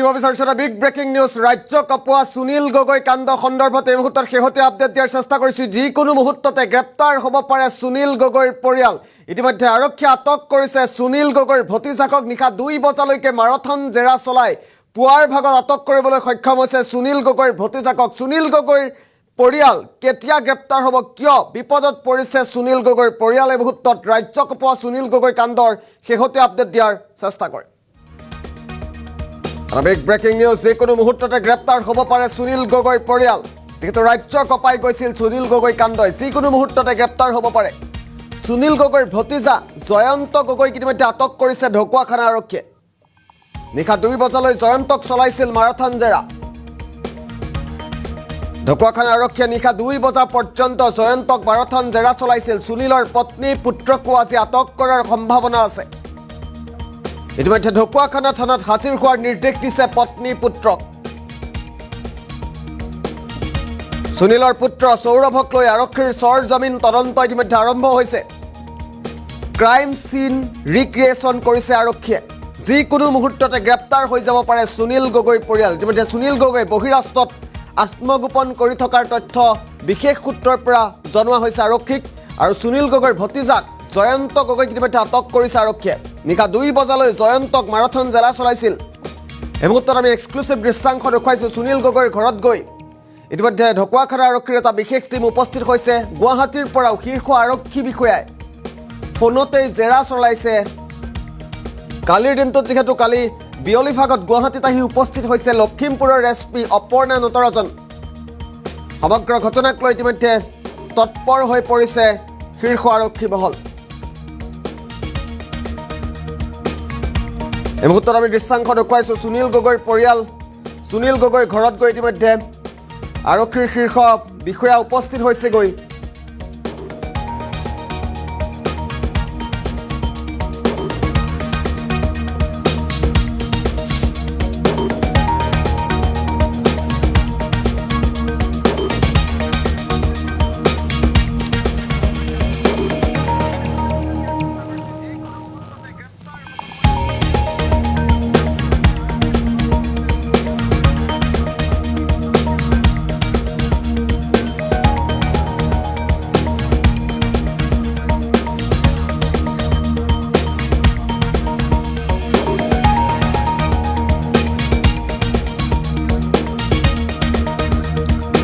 Big breaking news ৰাজ্য কপোৱা সুনীল গগৈ কাণ্ড সন্দৰ্ভত এই মুহূৰ্তত শেহতীয়া আপডেট দিয়াৰ চেষ্টা কৰিছোঁ যিকোনো মুহূৰ্ততে গ্ৰেপ্তাৰ হ'ব পাৰে সুনীল গগৈৰ পৰিয়াল ইতিমধ্যে আৰক্ষীয়ে আটক কৰিছে সুনীল গগৈৰ ভতিজাকক নিশা 2 বজালৈকে মাৰাথন জেৰা চলাই পুৱাৰ ভাগত আটক কৰিবলৈ সক্ষম হৈছে সুনীল গগৈৰ ভতিজাকক সুনীল গগৈৰ পৰিয়াল কেতিয়া গ্ৰেপ্তাৰ হ'ব কিয় বিপদত পৰিছে সুনীল গগৈৰ পৰিয়াল এই মুহূৰ্তত ৰাজ্য কপোৱা সুনীল গগৈ কাণ্ডৰ শেহতীয়া আপডেট দিয়াৰ চেষ্টা কৰে বিগ ব্ৰেকিং নিউজ যিকোনো মুহূৰ্ততে গ্ৰেপ্তাৰ হ'ব পাৰে সুনীল গগৈৰ পৰিয়াল কিন্তু ৰাজ্য কপাই গৈছিল সুনীল গগৈ কাণ্ডই যিকোনো মুহূৰ্ততে গ্ৰেপ্তাৰ হ'ব পাৰে সুনীল গগৈৰ ভতিজা জয়ন্ত গগৈক ইতিমধ্যে আটক কৰিছে ঢকুৱাখানা আৰক্ষীয়ে নিশা 2 বজালৈ জয়ন্তক চলাইছিল মাৰাথন জেৰা ঢকুৱাখানা আৰক্ষীয়ে নিশা 2 বজা পৰ্যন্ত জয়ন্তক মাৰাথন জেৰা চলাইছিল সুনীলৰ পত্নী পুত্ৰকো আজি আটক কৰাৰ সম্ভাৱনা আছে ইতিমধ্যে ঢকুৱাখানা থানাত হাজিৰ হোৱাৰ নিৰ্দেশ দিছে পত্নী পুত্ৰক সুনীলৰ পুত্ৰ সৌৰভক লৈ আৰক্ষীৰ সৰজমিন তদন্ত ইতিমধ্যে আৰম্ভ হৈছে ক্ৰাইম সিন ৰিক্ৰিয়েশ্যন কৰিছে আৰক্ষীয়ে যিকোনো মুহূৰ্ততে গ্ৰেপ্তাৰ হৈ যাব পাৰে সুনীল গগৈৰ পৰিয়াল ইতিমধ্যে সুনীল গগৈ বহিৰাষ্ট্ৰত আত্মগোপন কৰি থকাৰ তথ্য বিশেষ সূত্ৰৰ পৰা জনোৱা হৈছে আৰক্ষীক আৰু সুনীল গগৈৰ ভতিজাক জয়ন্ত গগৈক ইতিমধ্যে আটক কৰিছে আৰক্ষীয়ে নিশা 2 বজালৈ জয়ন্তক মাৰাথন জেৰা চলাইছিল এই মুহূৰ্তত আমি এক্সক্লুচিভ দৃশ্যাংশ দেখুৱাইছোঁ সুনীল গগৈৰ ঘৰত গৈ ইতিমধ্যে ঢকুৱাখানা আৰক্ষীৰ এটা বিশেষ টীম উপস্থিত হৈছে গুৱাহাটীৰ পৰাও শীৰ্ষ আৰক্ষী বিষয়াই ফোনতেই জেৰা চলাইছে কালিৰ দিনটোত যিহেতু কালি বিয়লি ভাগত গুৱাহাটীত আহি উপস্থিত হৈছে লখিমপুৰৰ এছপি অপৰ্ণা নটৰাজন সমগ্ৰ ঘটনাক লৈ ইতিমধ্যে তৎপৰ হৈ পৰিছে শীৰ্ষ আৰক্ষী মহল এই মুহূৰ্তত আমি দৃশ্যাংশ দেখুৱাইছোঁ সুনীল গগৈৰ পৰিয়াল সুনীল গগৈৰ ঘৰত গৈ ইতিমধ্যে আৰক্ষীৰ শীৰ্ষ বিষয়া উপস্থিত হৈছেগৈ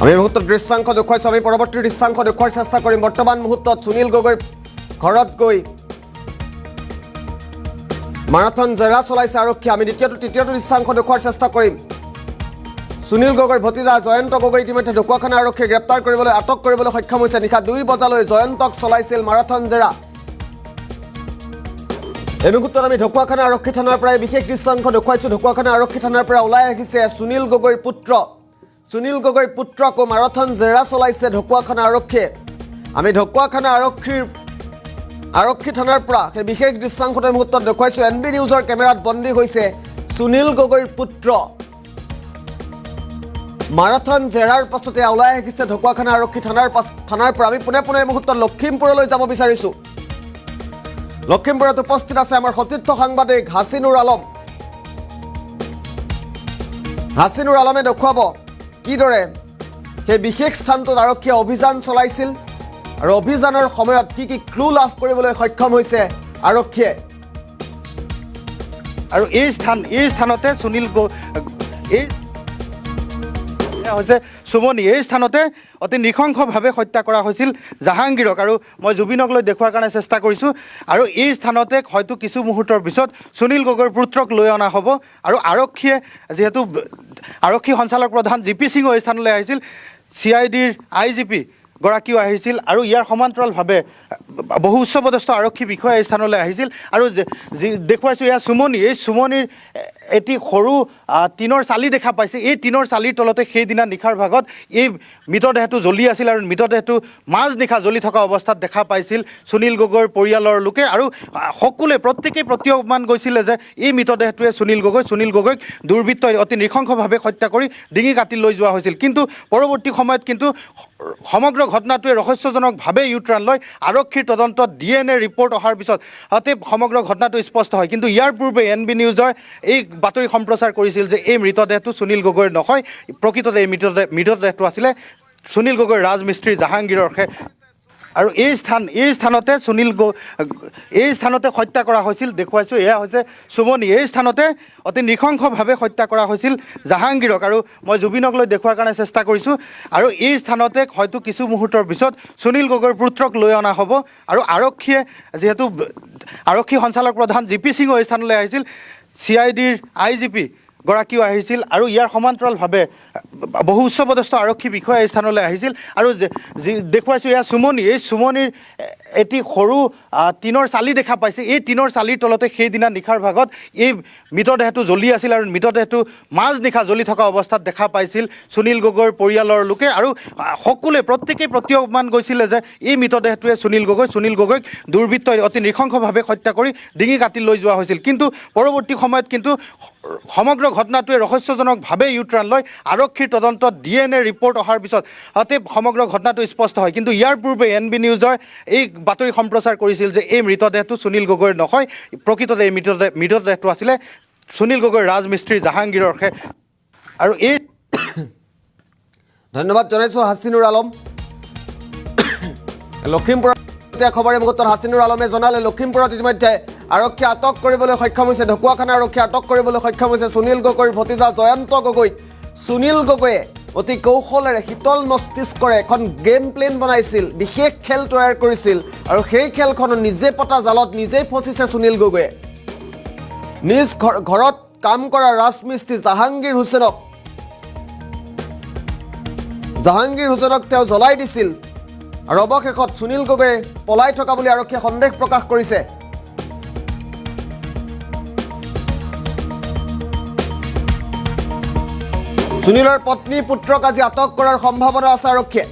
আমি মুহূৰ্তত দৃশ্যাংশ দেখুৱাইছোঁ আমি পৰৱৰ্তী দৃশ্যাংশ দেখুৱাৰ চেষ্টা কৰিম বৰ্তমান মুহূৰ্তত সুনীল গগৈৰ ঘৰত গৈ মাৰাথন জেৰা চলাইছে আৰক্ষী আমি তৃতীয়টো দৃশ্যাংশ দেখুৱাৰ চেষ্টা কৰিম সুনীল গগৈৰ ভতিজা জয়ন্ত গগৈ ইতিমধ্যে ঢকুৱাখানা আৰক্ষীয়ে গ্ৰেপ্তাৰ কৰিবলৈ আটক কৰিবলৈ সক্ষম হৈছে নিশা 2 বজালৈ জয়ন্তক চলাইছিল মাৰাথন জেৰা এই মুহূৰ্তত আমি ঢকুৱাখানা আৰক্ষী থানাৰ পৰা বিশেষ দৃশ্যাংশ দেখুৱাইছোঁ ঢকুৱাখানা আৰক্ষী থানাৰ পৰা ওলাই আহিছে সুনীল গগৈৰ পুত্ৰ সুনীল গগৈৰ পুত্ৰকো মাৰাথন জেৰা চলাইছে ঢকুৱাখানা আৰক্ষীয়ে আমি ঢকুৱাখানা আৰক্ষী থানাৰ পৰা সেই বিশেষ দৃশ্যাংশৰ মুহূৰ্তত দেখুৱাইছোঁ এনবি নিউজৰ কেমেৰাত বন্দী হৈছে সুনীল গগৈৰ পুত্ৰ মাৰাথন জেৰাৰ পাছতে ওলাই আহিছে ঢকুৱাখানা আৰক্ষী থানাৰ পৰা আমি পোনে এই মুহূৰ্তত লখিমপুৰলৈ যাব বিচাৰিছোঁ লখিমপুৰত উপস্থিত আছে আমাৰ সতীৰ্থ সাংবাদিক হাছিনুৰ আলমে দেখুৱাব কিদৰে সেই বিশেষ স্থানটোত আৰক্ষীয়ে অভিযান চলাইছিল আৰু অভিযানৰ সময়ত কি ক্লু লাভ কৰিবলৈ সক্ষম হৈছে আৰক্ষীয়ে আৰু এই স্থানতে সুনীল হৈছে সুমনি এই স্থানতে অতি নৃশংসভাৱে হত্যা কৰা হৈছিল জাহাংগীৰক আৰু মই জুবিনক লৈ দেখুৱাৰ কাৰণে চেষ্টা কৰিছোঁ আৰু এই স্থানতে হয়তো কিছু মুহূৰ্তৰ পিছত সুনীল গগৈৰ পুত্ৰক লৈ অনা হ'ব আৰু আৰক্ষীয়ে যিহেতু আৰক্ষী সঞ্চালক প্ৰধান জিপি সিঙো এই স্থানলৈ আহিছিল CIDৰ IGP গৰাকীও আহিছিল আৰু ইয়াৰ সমান্তৰালভাৱে বহু উচ্চপদস্থ আৰক্ষী বিষয়া এই স্থানলৈ আহিছিল আৰু দেখুৱাইছোঁ এয়া সুমনি এই সুমনিৰ এটি সৰু টিনৰ চালি দেখা পাইছে এই টিনৰ চালিৰ তলতে সেইদিনা নিশাৰ ভাগত এই মৃতদেহটো জ্বলি আছিল আৰু মৃতদেহটো মাজনিশা জ্বলি থকা অৱস্থাত দেখা পাইছিল সুনীল গগৈৰ পৰিয়ালৰ লোকে আৰু সকলোৱে প্ৰত্যেকেই প্ৰতীয়মান গৈছিলে যে এই মৃতদেহটোৱে সুনীল গগৈক দুৰ্বৃত্তই অতি নৃশংসভাৱে হত্যা কৰি ডিঙি কাটি লৈ যোৱা হৈছিল কিন্তু পৰৱৰ্তী সময়ত কিন্তু সমগ্ৰ ঘটনাটোৱে ৰহস্যজনকভাৱে ইউটাৰ্ণ লয় আৰক্ষীৰ তদন্তত DNA ৰিপৰ্ট অহাৰ পিছত সমগ্ৰ ঘটনাটো স্পষ্ট হয় কিন্তু ইয়াৰ পূৰ্বে NB নিউজৰ এই বাতৰি সম্প্ৰচাৰ কৰিছিল যে এই মৃতদেহটো সুনীল গগৈৰ নহয়, প্ৰকৃততে এই মৃতদেহটো আছিলে সুনীল গগৈৰ ৰাজমিস্ত্ৰী জাহাংগীৰৰ। আৰু এই স্থানতে এই স্থানতে হত্যা কৰা হৈছিল। দেখুৱাইছোঁ, এয়া হৈছে সুমনি। এই স্থানতে অতি নৃশংসভাৱে হত্যা কৰা হৈছিল জাহাংগীৰক। আৰু মই জুবিনক লৈ দেখুৱাৰ কাৰণে চেষ্টা কৰিছোঁ। আৰু এই স্থানতে হয়তো কিছু মুহূৰ্তৰ পিছত সুনীল গগৈৰ পুত্ৰক লৈ অনা হ'ব। আৰু আৰক্ষীয়ে, যিহেতু আৰক্ষী সঞ্চালক প্ৰধান জি পি সিঙো এই স্থানলৈ আহিছিল, CIDৰ IGP গৰাকীও আহিছিল, আৰু ইয়াৰ সমান্তৰালভাৱে বহু উচ্চপদস্থ আৰক্ষী বিষয়া এই স্থানলৈ আহিছিল। আৰু দেখুৱাইছোঁ, এয়া সুমনি। এই সুমনিৰ এটি সৰু টিনৰ চালি দেখা পাইছে। এই টিনৰ চালিৰ তলতে সেইদিনা নিশাৰ ভাগত এই মৃতদেহটো জ্বলি আছিল। আৰু মৃতদেহটো মাজনিশা জ্বলি থকা অৱস্থাত দেখা পাইছিল সুনীল গগৈৰ পৰিয়ালৰ লোকে। আৰু সকলোৱে প্ৰত্যেকেই প্ৰতীয়মান গৈছিলে যে এই মৃতদেহটোৱে সুনীল গগৈক দুৰ্বৃত্তই অতি নৃশংসভাৱে হত্যা কৰি ডিঙি কাটি লৈ যোৱা হৈছিল। কিন্তু পৰৱৰ্তী সময়ত কিন্তু সমগ্ৰ ঘটনাটোৱে ৰহস্যজনকভাৱে ইউটাৰ্ণ লয়। আৰক্ষীৰ তদন্তত DNA ৰিপৰ্ট অহাৰ পিছত সমগ্ৰ ঘটনাটো স্পষ্ট হয়। কিন্তু ইয়াৰ পূৰ্বে NB নিউজে এই বাতৰি সম্প্ৰচাৰ কৰিছিল যে এই মৃতদেহটো সুনীল গগৈৰ নহয়, প্ৰকৃততে এই মৃতদেহটো আছিলে সুনীল গগৈৰ ৰাজমিস্ত্ৰী জাহাংগীৰৰ। আৰু এই ধন্যবাদ জনাইছোঁ হাছিনুৰ আলম। লখিমপুৰৰ খবৰ এই মুহূৰ্তত হাছিনুৰ আলমে জনালে লখিমপুৰত ইতিমধ্যে আৰক্ষীয়ে আটক কৰিবলৈ সক্ষম হৈছে। ঢকুৱাখানা আৰক্ষীয়ে আটক কৰিবলৈ সক্ষম হৈছে সুনীল গগৈৰ ভতিজা জয়ন্ত গগৈক। সুনীল গগৈয়ে অতি কৌশলেৰে শীতল মস্তিষ্কৰে এখন গেম প্লেন বনাইছিল, বিশেষ খেল তৈয়াৰ কৰিছিল। আৰু সেই খেলখনত নিজে পতা জালত নিজেই ফচিছে সুনীল গগৈয়ে। নিজ ঘৰত কাম কৰা ৰাজমিস্ত্ৰী জাহাংগীৰ হুছেইনক তেওঁ জ্বলাই দিছিল। আৰু অৱশেষত সুনীল গগৈয়ে পলাই থকা বুলি আৰক্ষীয়ে সন্দেহ প্ৰকাশ কৰিছে। সুনীলৰ পত্নী পুত্ৰক আজি আটক কৰাৰ সম্ভাৱনা আছে আৰক্ষীয়ে।